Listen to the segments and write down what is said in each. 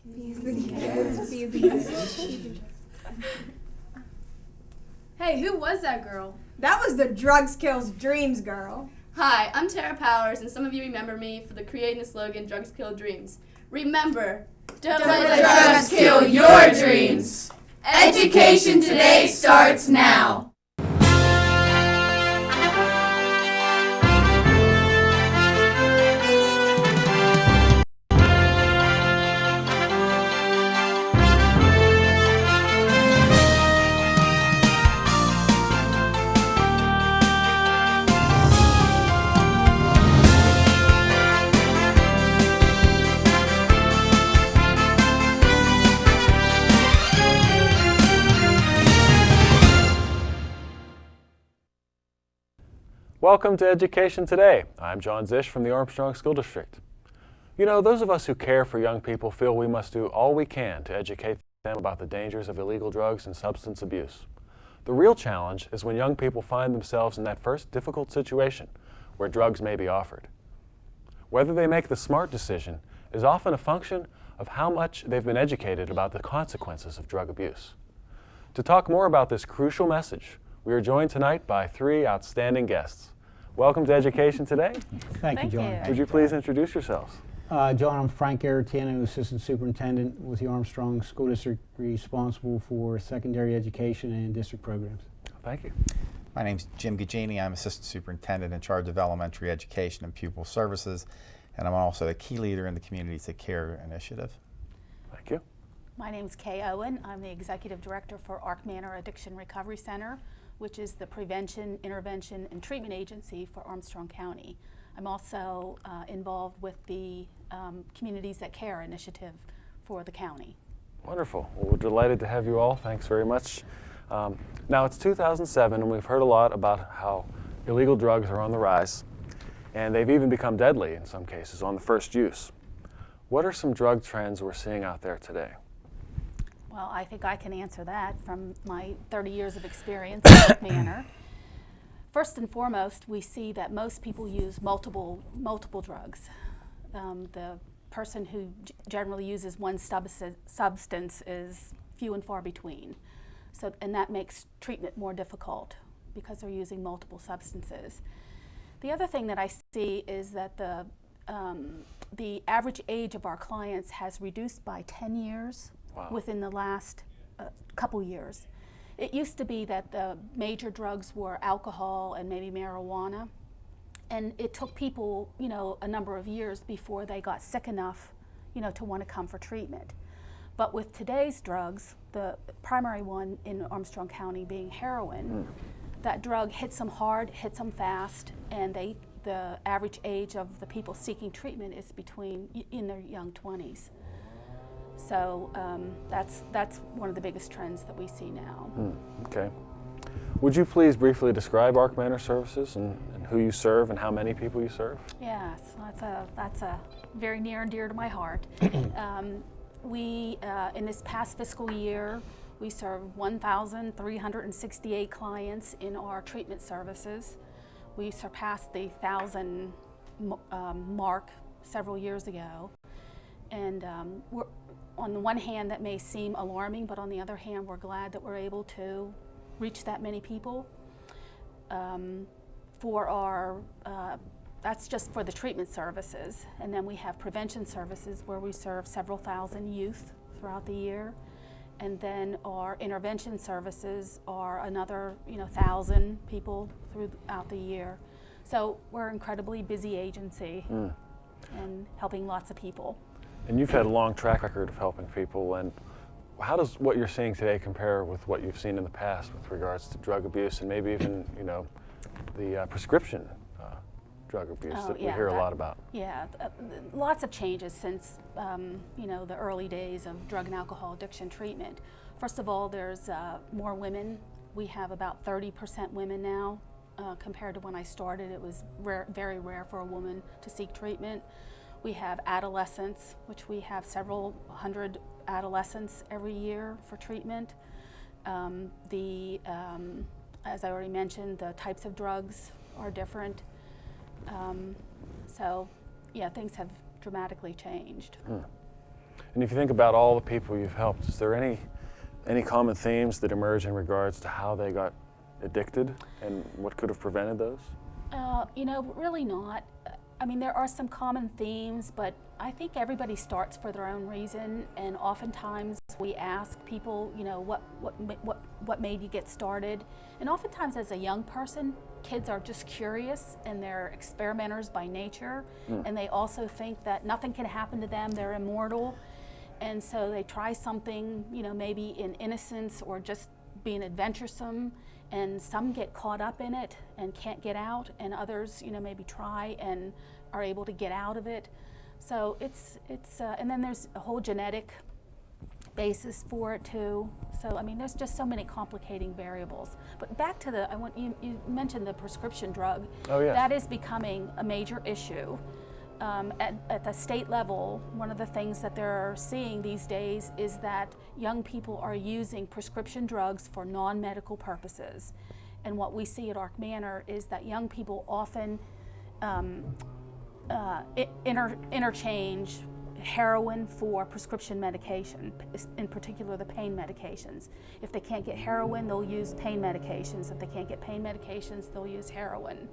Hey, who was that girl? That was the Drugs Kills Dreams girl. Hi, I'm Tara Powers, and some of you remember me for creating the slogan, Drugs Kill Dreams. Remember, don't let the drugs kill your dreams. Education Today starts now. Welcome to Education Today. I'm John Zish from the Armstrong School District. You know, those of us who care for young people feel we must do all we can to educate them about the dangers of illegal drugs and substance abuse. The real challenge is when young people find themselves in that first difficult situation where drugs may be offered. Whether they make the smart decision is often a function of how much they've been educated about the consequences of drug abuse. To talk more about this crucial message, we are joined tonight by three outstanding guests. Welcome to Education Today. Thank you, John. Would you please introduce yourselves? John, I'm Frank Aratino, Assistant Superintendent with the Armstrong School District, responsible for secondary education and district programs. Thank you. My name's Jim Gagini. I'm Assistant Superintendent in charge of elementary education and pupil services, and I'm also a key leader in the Community to Care initiative. Thank you. My name's Kay Owen. I'm the Executive Director for Ark Manor Addiction Recovery Center, which is the prevention, intervention, and treatment agency for Armstrong County. I'm also involved with the Communities That Care initiative for the county. Wonderful. Well, we're delighted to have you all. Thanks very much. Now, it's 2007, and we've heard a lot about how illegal drugs are on the rise, and they've even become deadly in some cases on the first use. What are some drug trends we're seeing out there today? Well, I think I can answer that from my 30 years of experience in Ark Manor. First and foremost, we see that most people use multiple drugs. The person who generally uses one substance is few and far between. And that makes treatment more difficult because they're using multiple substances. The other thing that I see is that the average age of our clients has reduced by 10 years. Wow. Within the last couple years. It used to be that the major drugs were alcohol and maybe marijuana, and it took people, a number of years before they got sick enough, to want to come for treatment. But with today's drugs, the primary one in Armstrong County being heroin, that drug hits them hard, hits them fast, and the average age of the people seeking treatment is in their young 20s. So that's one of the biggest trends that we see now. Okay. Would you please briefly describe Ark Manor Services and who you serve and how many people you serve? Yes, that's a very near and dear to my heart. We in this past fiscal year, we served 1,368 clients in our treatment services. We surpassed the 1,000 mark several years ago, and we're on the one hand, that may seem alarming, but on the other hand, we're glad that we're able to reach that many people. That's just for the treatment services. And then we have prevention services where we serve several thousand youth throughout the year. And then our intervention services are another 1,000 people throughout the year. So we're an incredibly busy agency and helping lots of people. And you've had a long track record of helping people, and how does what you're seeing today compare with what you've seen in the past with regards to drug abuse and maybe even, the prescription drug abuse that we hear a lot about? Yeah, lots of changes since, the early days of drug and alcohol addiction treatment. First of all, there's more women. We have about 30% women now. Compared to when I started, it was very rare for a woman to seek treatment. We have adolescents, which we have several hundred adolescents every year for treatment. As I already mentioned, the types of drugs are different. So, yeah, things have dramatically changed. And if you think about all the people you've helped, is there any common themes that emerge in regards to how they got addicted and what could have prevented those? You know, really not. I mean, there are some common themes, but I think everybody starts for their own reason, and oftentimes we ask people, you know, what made you get started? And oftentimes as a young person, kids are just curious and they're experimenters by nature, and they also think that nothing can happen to them, they're immortal, and so they try something, you know, maybe in innocence or just being adventuresome, and some get caught up in it and can't get out, and others, you know, maybe try and are able to get out of it. So it's and then there's a whole genetic basis for it too. So I mean, there's just so many complicating variables. But back to you mentioned the prescription drug. Oh, yes. That is becoming a major issue. At the state level, one of the things that they're seeing these days is that young people are using prescription drugs for non-medical purposes. And what we see at Ark Manor is that young people often interchange heroin for prescription medication, in particular the pain medications. If they can't get heroin, they'll use pain medications. If they can't get pain medications, they'll use heroin,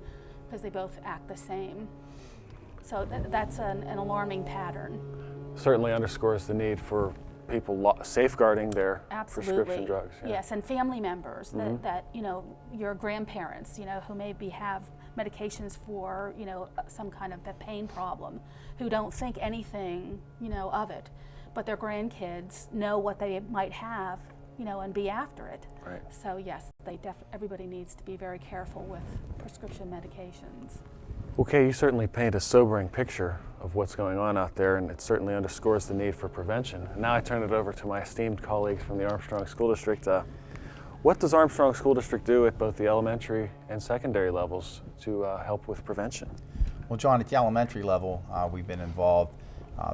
because they both act the same. So that's an alarming pattern. Certainly underscores the need for people safeguarding their Absolutely. prescription drugs. Yeah. Yes, and family members that, you know, your grandparents, you know, who maybe have medications for, you know, some kind of a pain problem, who don't think anything, you know, of it, but their grandkids know what they might have, you know, and be after it. Right. So yes, everybody needs to be very careful with prescription medications. Okay, you certainly paint a sobering picture of what's going on out there, and it certainly underscores the need for prevention. Now I turn it over to my esteemed colleagues from the Armstrong School District. What does Armstrong School District do at both the elementary and secondary levels to help with prevention? Well, John, at the elementary level, we've been involved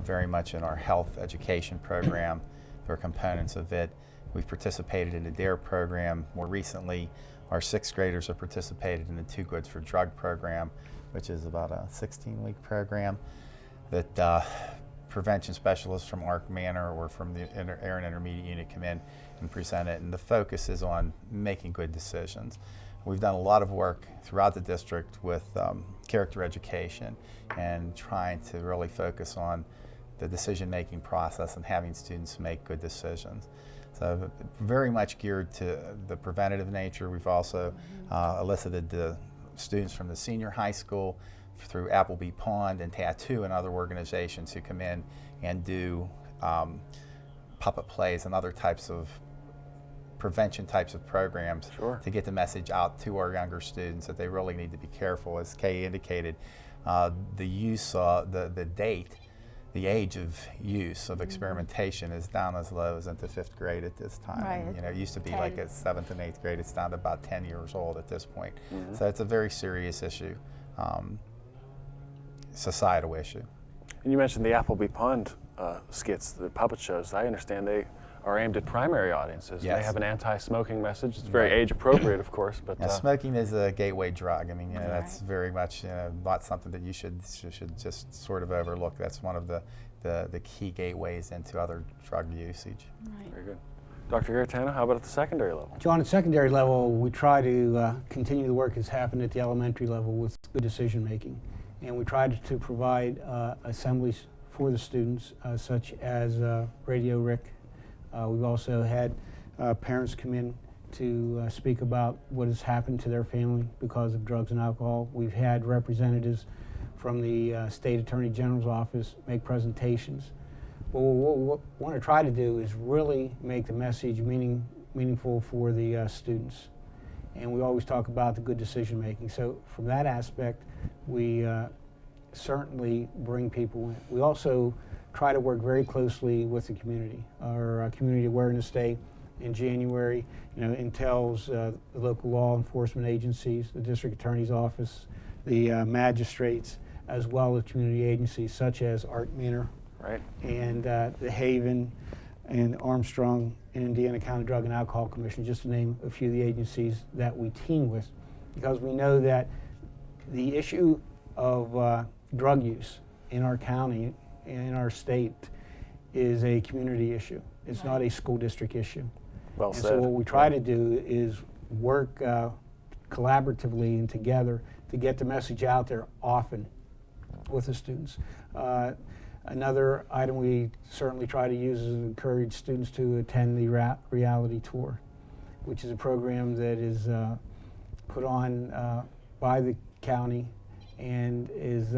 very much in our health education program. There are components of it. We've participated in the DARE program. More recently, our 6th graders have participated in the Too Good for Drug program, which is about a 16-week program that prevention specialists from Ark Manor or from the Air and Intermediate Unit come in and present it. And the focus is on making good decisions. We've done a lot of work throughout the district with character education and trying to really focus on the decision-making process and having students make good decisions. So very much geared to the preventative nature. We've also elicited the students from the senior high school through Appleby Pond and Tattoo and other organizations who come in and do puppet plays and other types of prevention types of programs to get the message out to our younger students that they really need to be careful. As Kay indicated, the use, the age of use of experimentation is down as low as into 5th grade at this time. Right. And, you know, it used to be like at 7th and 8th grade. It's down to about 10 years old at this point. So it's a very serious issue, societal issue. And you mentioned the Appleby Pond skits, the puppet shows. I understand they are aimed at primary audiences. Yes. They have an anti-smoking message. It's very age appropriate, of course. But now, smoking is a gateway drug. I mean, you know, Right. that's very much not something that you should just sort of overlook. That's one of the key gateways into other drug usage. Right. Very good. Dr. Garatano, how about at the secondary level? John, at secondary level, we try to continue the work that's happened at the elementary level with good decision making. And we tried to provide assemblies for the students, such as Radio Rick. We've also had parents come in to speak about what has happened to their family because of drugs and alcohol. We've had representatives from the State Attorney General's office make presentations. Well, what we want to try to do is really make the message meaningful for the students. And we always talk about the good decision making. So from that aspect, we certainly bring people in. We also try to work very closely with the community. Our Community Awareness Day in January, entails the local law enforcement agencies, the district attorney's office, the magistrates, as well as community agencies such as Ark Manor, right, and the Haven, and Armstrong, and Indiana County Drug and Alcohol Commission, just to name a few of the agencies that we team with, because we know that the issue of drug use in our county, in our state, is a community issue. It's not a school district issue. Well And said. so what we try to do is work collaboratively and together to get the message out there often with the students. Another item we certainly try to use is encourage students to attend the reality tour, which is a program that is put on by the county and is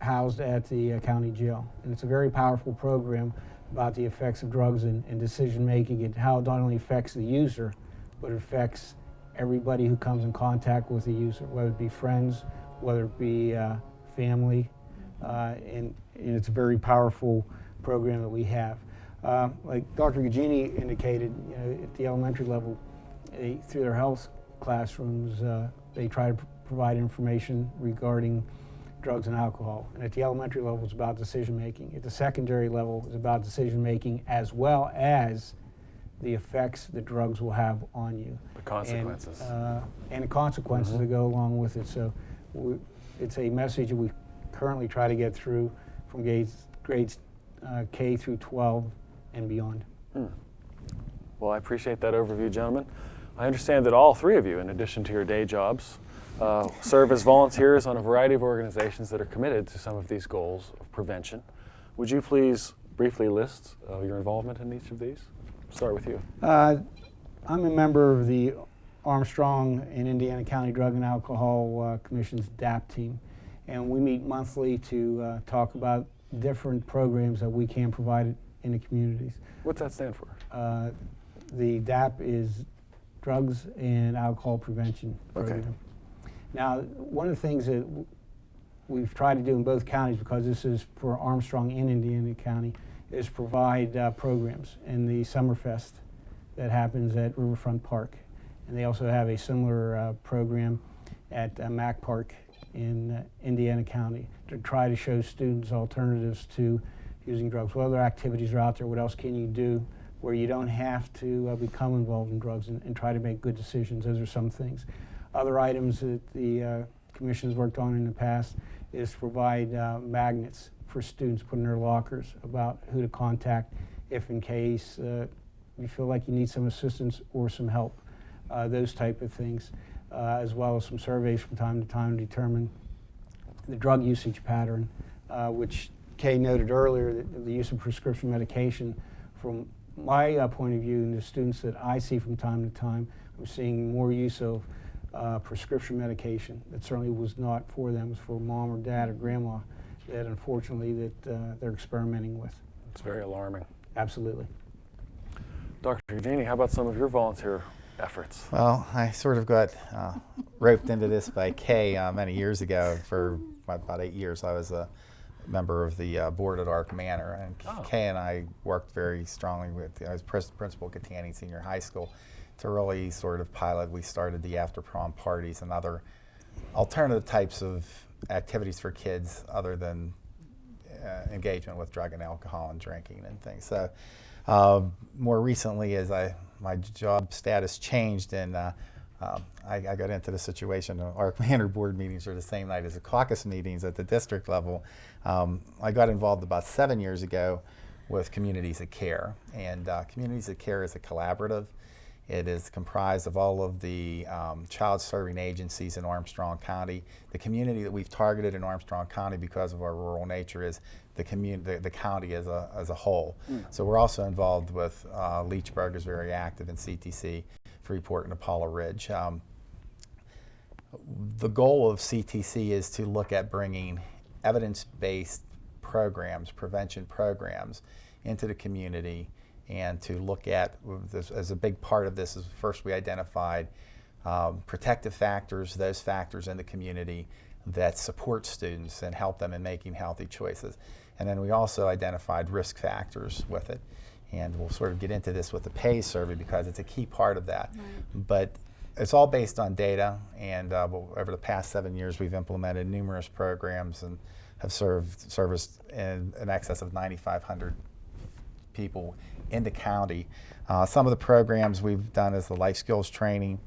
housed at the county jail. And it's a very powerful program about the effects of drugs and decision making, and how it not only affects the user, but it affects everybody who comes in contact with the user, whether it be friends, whether it be family, and it's a very powerful program that we have. Like Dr. Gugini indicated, at the elementary level, through their health classrooms, they try to provide information regarding drugs and alcohol. And at the elementary level, it's about decision making. At the secondary level, it's about decision making as well as the effects that drugs will have on you. The consequences. And the consequences that go along with it. So it's a message that we currently try to get through from grades K through 12 and beyond. Well, I appreciate that overview, gentlemen. I understand that all three of you, in addition to your day jobs, serve as volunteers on a variety of organizations that are committed to some of these goals of prevention. Would you please briefly list your involvement in each of these? Start with you. I'm a member of the Armstrong and Indiana County Drug and Alcohol Commission's DAP team, and we meet monthly to talk about different programs that we can provide in the communities. What's that stand for? The DAP is Drugs and Alcohol Prevention Program. Okay. Now, one of the things that we've tried to do in both counties, because this is for Armstrong and Indiana County, is provide programs in the Summerfest that happens at Riverfront Park. And they also have a similar program at Mack Park in Indiana County to try to show students alternatives to using drugs. What other activities are out there? What else can you do where you don't have to become involved in drugs and try to make good decisions? Those are some things. Other items that the Commission has worked on in the past is to provide magnets for students put in their lockers about who to contact if in case you feel like you need some assistance or some help. Those type of things, as well as some surveys from time to time to determine the drug usage pattern, which Kay noted earlier, that the use of prescription medication. From my point of view, and the students that I see from time to time, I'm seeing more use of prescription medication that certainly was not for them, it was for mom or dad or grandma, that unfortunately that they're experimenting with. It's very alarming. Absolutely. Dr. Gugini, how about some of your volunteer efforts? Well, I sort of got roped into this by Kay many years ago. For about 8 years, I was a member of the board at Arc Manor, and Kay and I worked very strongly with, I was principal at Catania Senior High School, to really sort of pilot. We started the after prom parties and other alternative types of activities for kids other than engagement with drug and alcohol and drinking and things. So more recently, as my job status changed, and I got into the situation. Arc Manor board meetings are the same night as the caucus meetings at the district level. I got involved about 7 years ago with Communities of Care, and Communities of Care is a collaborative. It is comprised of all of the child serving agencies in Armstrong County. The community that we've targeted in Armstrong County, because of our rural nature, is the county as a whole. So we're also involved with Leechburg is very active in CTC, Freeport and Apollo Ridge. The goal of CTC is to look at bringing evidence-based programs, prevention programs, into the community, and to look at this as a big part of this is first we identified protective factors, those factors in the community that support students and help them in making healthy choices. And then we also identified risk factors with it. And we'll sort of get into this with the PAYS survey because it's a key part of that. Right. But it's all based on data, and over the past 7 years we've implemented numerous programs and have serviced in excess of 9,500 people in the county. Some of the programs we've done is the life skills training.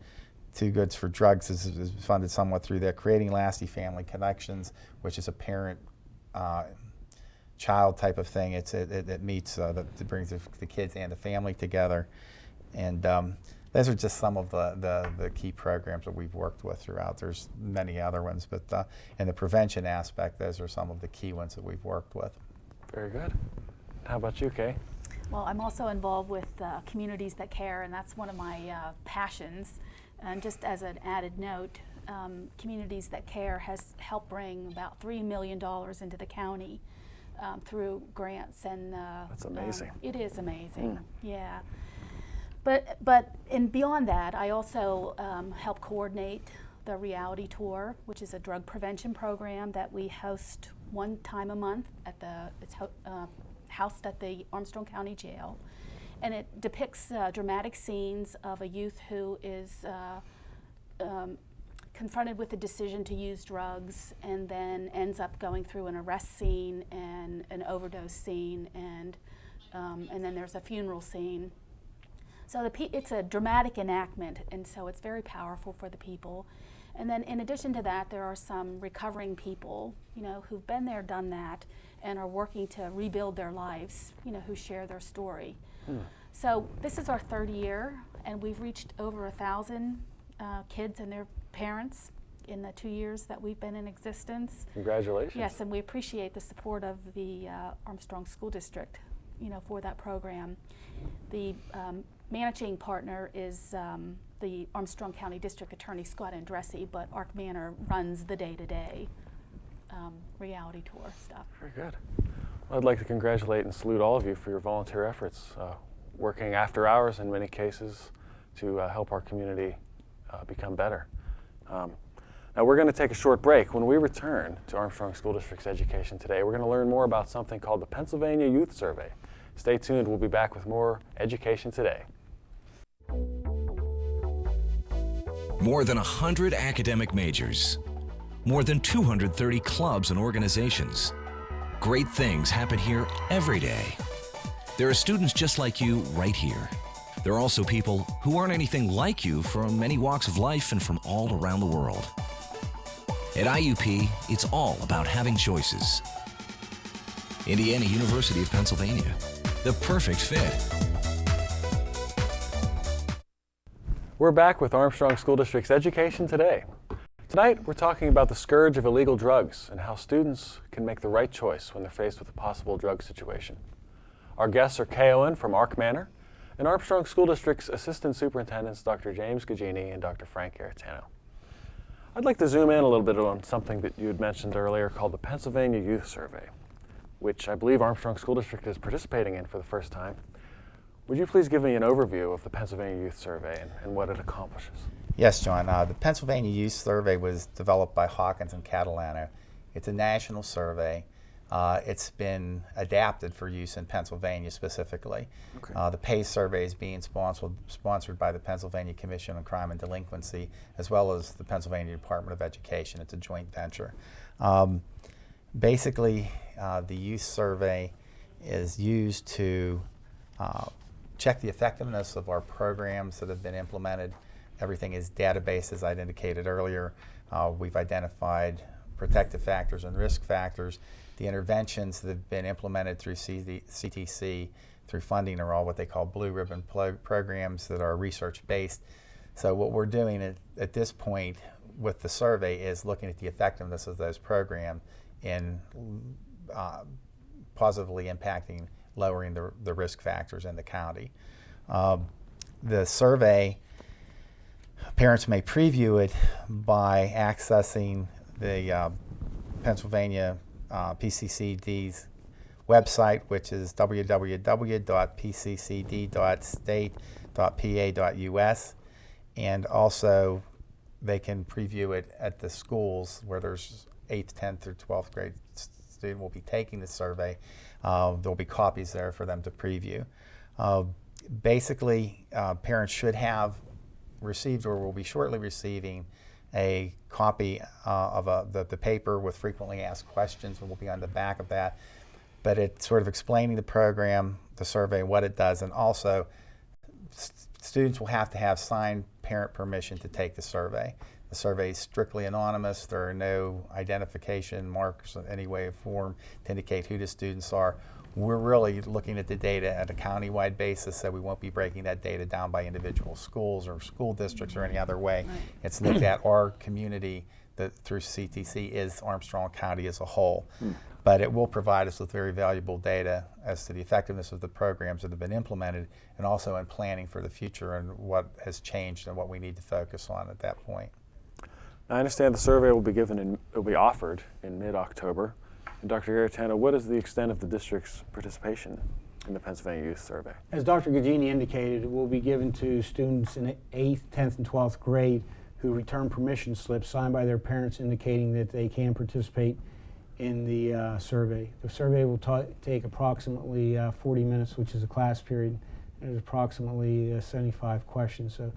Too Goods for Drugs is funded somewhat through there. Creating Lasting Family Connections, which is a parent child type of thing. It meets, it brings the kids and the family together. And those are just some of the key programs that we've worked with throughout. There's many other ones, but in the prevention aspect, those are some of the key ones that we've worked with. Very good. How about you, Kay? Well, I'm also involved with Communities That Care, and that's one of my passions. And just as an added note, Communities That Care has helped bring about $3 million into the county through grants. And that's amazing. It is amazing, yeah. But and beyond that, I also help coordinate the Reality Tour, which is a drug prevention program that we host one time a month at it's housed at the Armstrong County Jail, and it depicts dramatic scenes of a youth who is confronted with the decision to use drugs, and then ends up going through an arrest scene and an overdose scene, and then there's a funeral scene. So it's a dramatic enactment, and so it's very powerful for the people. And then in addition to that, there are some recovering people, who've been there, done that, and are working to rebuild their lives, who share their story. So this is our third year, and we've reached over 1,000 kids and their parents in the 2 years that we've been in existence. Congratulations. Yes, and we appreciate the support of the Armstrong School District, for that program. The managing partner is the Armstrong County District Attorney Scott Andressi, but Ark Manor runs the day-to-day reality tour stuff. Very good. Well, I'd like to congratulate and salute all of you for your volunteer efforts, working after hours in many cases to help our community become better. Now we're going to take a short break. When we return to Armstrong School District's Education Today, we're going to learn more about something called the Pennsylvania Youth Survey. Stay tuned. We'll be back with more Education Today. More than 100 academic majors. More than 230 clubs and organizations. Great things happen here every day. There are students just like you right here. There are also people who aren't anything like you from many walks of life and from all around the world. At IUP, it's all about having choices. Indiana University of Pennsylvania, the perfect fit. We're back with Armstrong School District's Education Today. Tonight, we're talking about the scourge of illegal drugs and how students can make the right choice when they're faced with a possible drug situation. Our guests are Kay Owen from Ark Manor and Armstrong School District's Assistant Superintendents Dr. James Gagini and Dr. Frank Aretano. I'd like to zoom in a little bit on something that you had mentioned earlier called the Pennsylvania Youth Survey, which I believe Armstrong School District is participating in for the first time. Would you please give me an overview of the Pennsylvania Youth Survey and what it accomplishes? Yes, John. The Pennsylvania Youth Survey was developed by Hawkins and Catalano. It's a national survey. It's been adapted for use in Pennsylvania specifically. Okay. The PACE survey is being sponsored by the Pennsylvania Commission on Crime and Delinquency, as well as the Pennsylvania Department of Education. It's a joint venture. Basically, the youth survey is used to check the effectiveness of our programs that have been implemented. Everything is database, as I'd indicated earlier. We've identified protective factors and risk factors. The interventions that have been implemented through CTC, through funding, are all what they call blue ribbon programs that are research-based. So what we're doing at this point with the survey is looking at the effectiveness of those programs in positively impacting lowering the risk factors in the county. The survey, parents may preview it by accessing the Pennsylvania PCCD's website, which is www.pccd.state.pa.us, and also they can preview it at the schools where there's 8th, 10th, or 12th grade student will be taking the survey. There'll be copies there for them to preview. Basically, parents should have received or will be shortly receiving a copy of the paper with frequently asked questions, and will be on the back of that. But it's sort of explaining the program, the survey, what it does, and also students will have to have signed parent permission to take the survey. The survey is strictly anonymous. There are no identification markers of any way or form to indicate who the students are. We're really looking at the data at a county-wide basis, so we won't be breaking that data down by individual schools or school districts or any other way. Right. It's looked at our community that through CTC is Armstrong County as a whole. But it will provide us with very valuable data as to the effectiveness of the programs that have been implemented, and also in planning for the future and what has changed and what we need to focus on at that point. Now, I understand the survey will be offered in mid-October. And Dr. Garetano, what is the extent of the district's participation in the Pennsylvania Youth Survey? As Dr. Gagini indicated, it will be given to students in 8th, 10th, and 12th grade who return permission slips signed by their parents indicating that they can participate in the survey. The survey will take approximately 40 minutes, which is a class period, and there's approximately 75 questions. So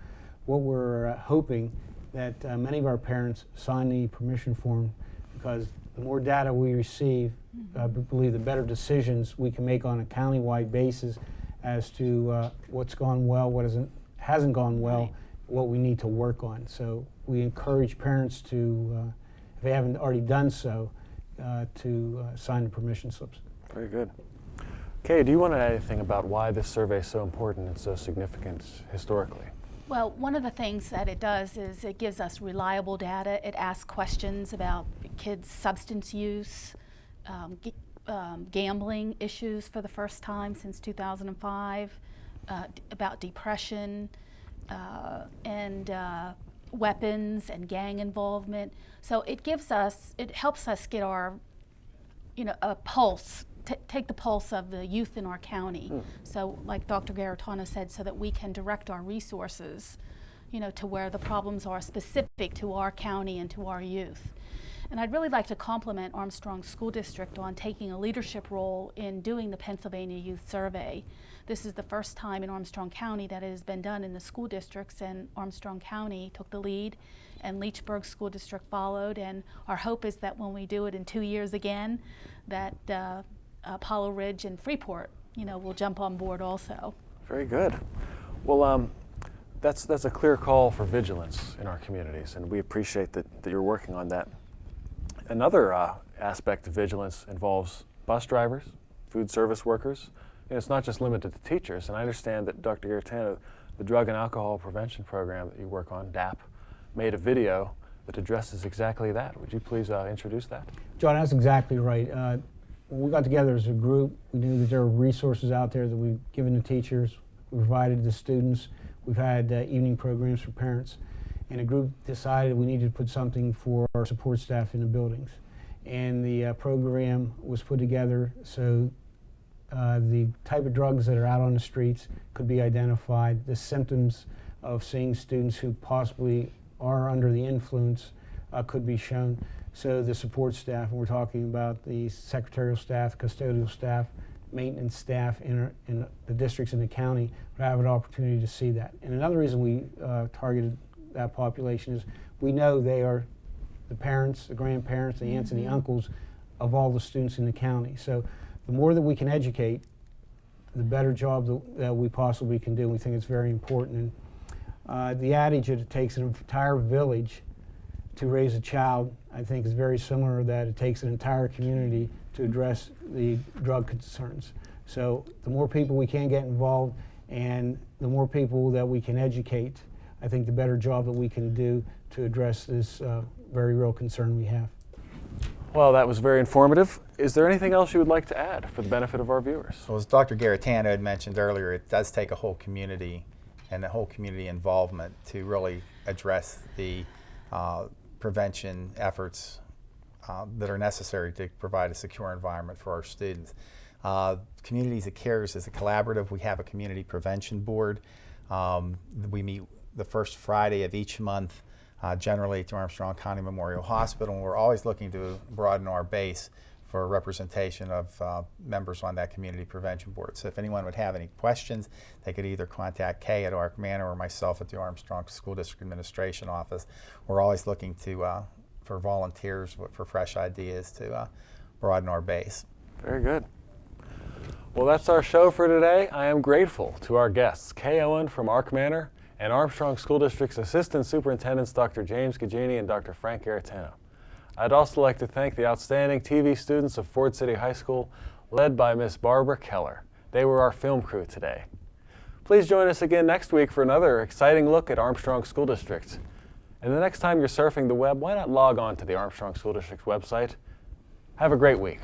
what we're hoping that many of our parents sign the permission form, because the more data we receive, I believe the better decisions we can make on a county-wide basis as to what's gone well, what hasn't gone well, Right. what we need to work on. So we encourage parents to, if they haven't already done so, to sign the permission slips. Very good. Kay, do you want to add anything about why this survey is so important and so significant historically? Well, one of the things that it does is it gives us reliable data. It asks questions about kids' substance use, gambling issues for the first time since 2005, about depression, and weapons and gang involvement. So it helps us get our, a pulse, take the pulse of the youth in our county. So like Dr. Garetano said, so that we can direct our resources, to where the problems are specific to our county and to our youth. And I'd really like to compliment Armstrong School District on taking a leadership role in doing the Pennsylvania Youth Survey. This is the first time in Armstrong County that it has been done in the school districts, and Armstrong County took the lead and Leechburg School District followed, and our hope is that when we do it in 2 years again, that Apollo Ridge and Freeport, will jump on board also. Very good. Well, that's a clear call for vigilance in our communities, and we appreciate that you're working on that. Another aspect of vigilance involves bus drivers, food service workers, and it's not just limited to teachers. And I understand that Dr. Garetano, the Drug and Alcohol Prevention Program that you work on, DAP, made a video that addresses exactly that. Would you please introduce that? John, that's exactly right. When we got together as a group, we knew that there were resources out there that we've given to teachers, we provided to students, we've had evening programs for parents, and a group decided we needed to put something for our support staff in the buildings. And the program was put together so the type of drugs that are out on the streets could be identified, the symptoms of seeing students who possibly are under the influence could be shown. So the support staff, and we're talking about the secretarial staff, custodial staff, maintenance staff in the districts in the county, would have an opportunity to see that. And another reason we targeted that population is we know they are the parents, the grandparents, the aunts and the uncles of all the students in the county. So the more that we can educate, the better job that we possibly can do. We think it's very important. And the adage that it takes an entire village to raise a child, I think, is very similar, that it takes an entire community to address the drug concerns. So the more people we can get involved and the more people that we can educate, I think the better job that we can do to address this very real concern we have. Well, that was very informative. Is there anything else you would like to add for the benefit of our viewers? Well, as Dr. Garetano had mentioned earlier, it does take a whole community and the whole community involvement to really address the prevention efforts that are necessary to provide a secure environment for our students. Communities that Cares is a collaborative. We have a community prevention board. We meet the first Friday of each month, generally at the Armstrong County Memorial Hospital, and we're always looking to broaden our base for representation of members on that community prevention board. So if anyone would have any questions, they could either contact Kay at Ark Manor or myself at the Armstrong School District Administration Office. We're always looking to for volunteers for fresh ideas to broaden our base. Very good. Well, that's our show for today. I am grateful to our guests, Kay Owen from Ark Manor and Armstrong School District's Assistant Superintendents Dr. James Gagini and Dr. Frank Garetano. I'd also like to thank the outstanding TV students of Ford City High School, led by Miss Barbara Keller. They were our film crew today. Please join us again next week for another exciting look at Armstrong School District. And the next time you're surfing the web, why not log on to the Armstrong School District's website? Have a great week.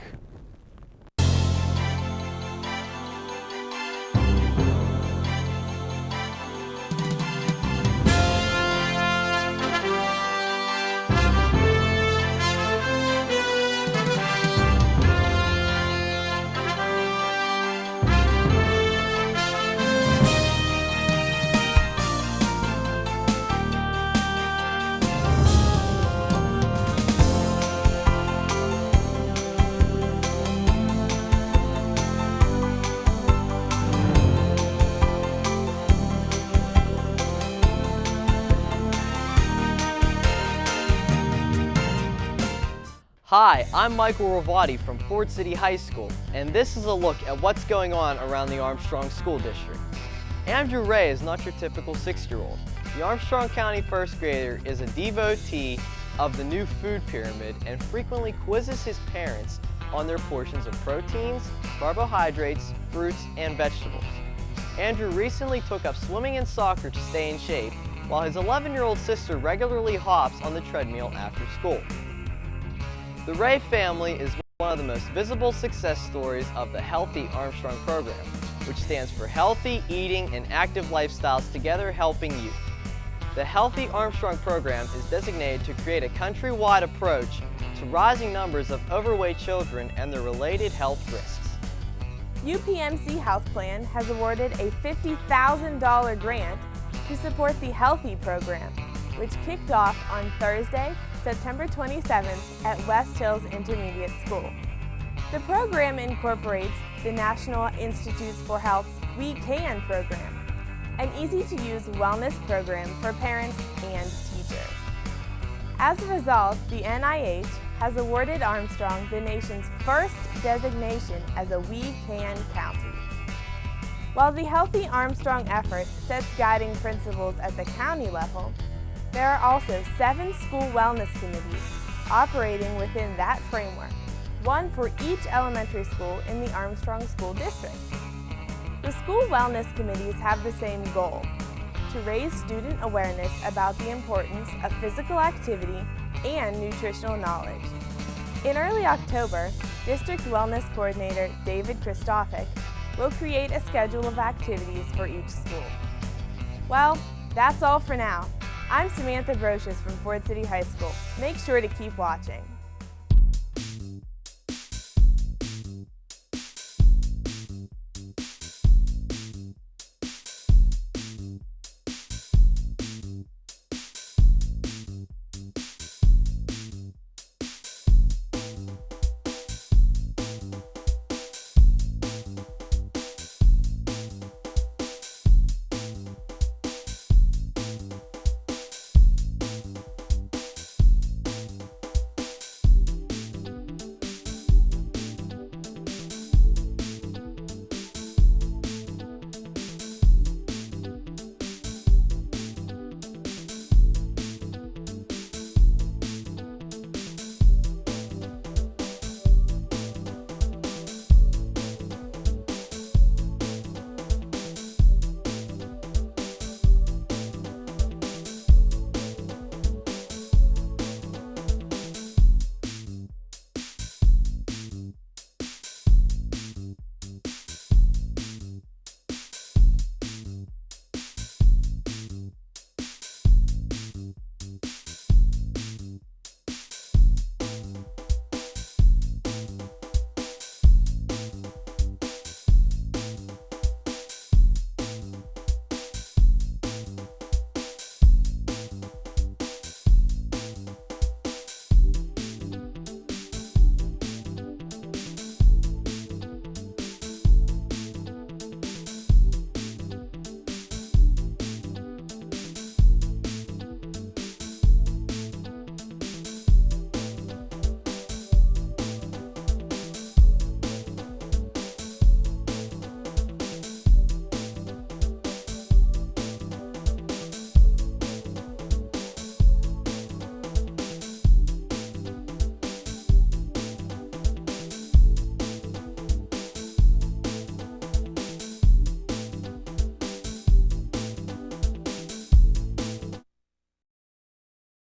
Hi, I'm Michael Ravati from Ford City High School, and this is a look at what's going on around the Armstrong School District. Andrew Ray is not your typical 6-year-old. The Armstrong County first grader is a devotee of the new food pyramid and frequently quizzes his parents on their portions of proteins, carbohydrates, fruits, and vegetables. Andrew recently took up swimming and soccer to stay in shape, while his 11-year-old sister regularly hops on the treadmill after school. The Ray family is one of the most visible success stories of the Healthy Armstrong program, which stands for Healthy Eating and Active Lifestyles Together Helping Youth. The Healthy Armstrong program is designated to create a countrywide approach to rising numbers of overweight children and their related health risks. UPMC Health Plan has awarded a $50,000 grant to support the Healthy program, which kicked off on Thursday, September 27th at West Hills Intermediate School. The program incorporates the National Institutes for Health's We Can program, an easy-to-use wellness program for parents and teachers. As a result, the NIH has awarded Armstrong the nation's first designation as a We Can county. While the Healthy Armstrong effort sets guiding principles at the county level, there are also 7 school wellness committees operating within that framework, one for each elementary school in the Armstrong School District. The school wellness committees have the same goal: to raise student awareness about the importance of physical activity and nutritional knowledge. In early October, District Wellness Coordinator David Kristofic will create a schedule of activities for each school. Well, that's all for now. I'm Samantha Brocious from Ford City High School. Make sure to keep watching.